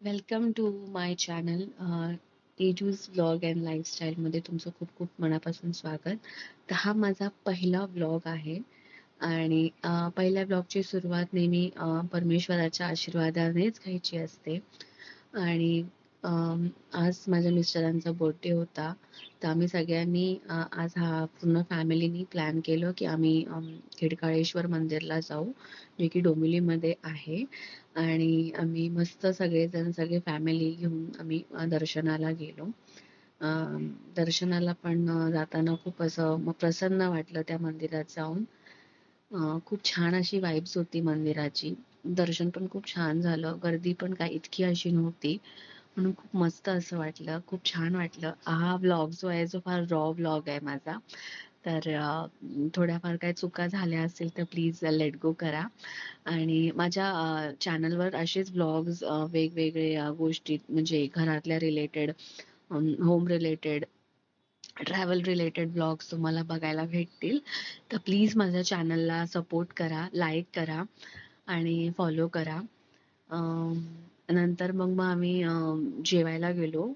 Welcome to my channel Teju's vlog and लाईफस्टाईलमध्ये तुमचं खूप खूप मनापासून स्वागत. तर हा माझा पहिला व्लॉग आहे आणि पहिल्या व्लॉगची सुरुवात नेहमी परमेश्वराच्या आशीर्वादानेच घ्यायची असते. आणि आज माझ्या मिस्टरांचा बर्थडे होता, तर आम्ही सगळ्यांनी आज हा पूर्ण फॅमिलीनी प्लॅन केलं की आम्ही खिडकाळेश्वर मंदिरला जाऊ, जे की डोंबिवलीमध्ये आहे. आणि आम्ही मस्त सगळेजण सगळे फॅमिली घेऊन आम्ही दर्शनाला गेलो. दर्शनाला पण जाताना खूप असं प्रसन्न वाटलं त्या मंदिरात जाऊन. खूप छान अशी वाइब्स होती मंदिराची. दर्शन पण खूप छान झालं. गर्दी पण काही इतकी अशी नव्हती. म्हणून खूप मस्त असं वाटलं. खूप छान वाटलं. हा व्लॉग जो आहे, जो फार रॉ व्लॉग आहे माझा. तर थोड्याफार काही चुका झाल्या असतील तर प्लीज लेट गो करा. आणि माझ्या चॅनलवर असेच व्लॉग्स वेगवेगळे गोष्टी म्हणजे घरातल्या related, home related, travel related blogs तुम्हाला बघायला भेटतील. तर प्लीज माझ्या चॅनलला सपोर्ट करा, लाईक करा आणि फॉलो करा. नंतर मग आम्ही जेवायला गेलो.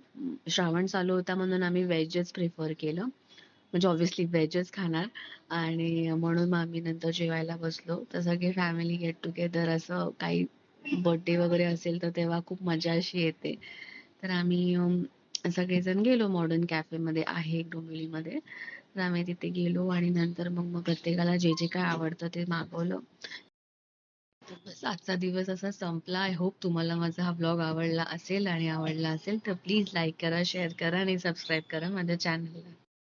श्रावण चालू होता म्हणून आम्ही व्हेजच प्रिफर केलं. म्हणजे ऑब्व्हियसली व्हेजच खाणार. आणि म्हणून मग आम्ही नंतर जेवायला बसलो. तर सगळे फॅमिली गेट टुगेदर असं काही बर्थडे वगैरे असेल तर तेव्हा खूप मजा अशी येते. तर आम्ही सगळेजण गेलो. मॉडर्न कॅफेमध्ये आहे एक डोंबिवलीमध्ये. तर आम्ही तिथे गेलो आणि नंतर मग प्रत्येकाला जे जे काय आवडतं ते मागवलं. तर बस आजचा दिवस असा संपला. आय होप तुम्हाला माझा हा व्लॉग आवडला असेल, आणि आवडला असेल तर प्लीज लाईक करा, शेअर करा आणि सबस्क्राईब करा माझ्या चॅनलला.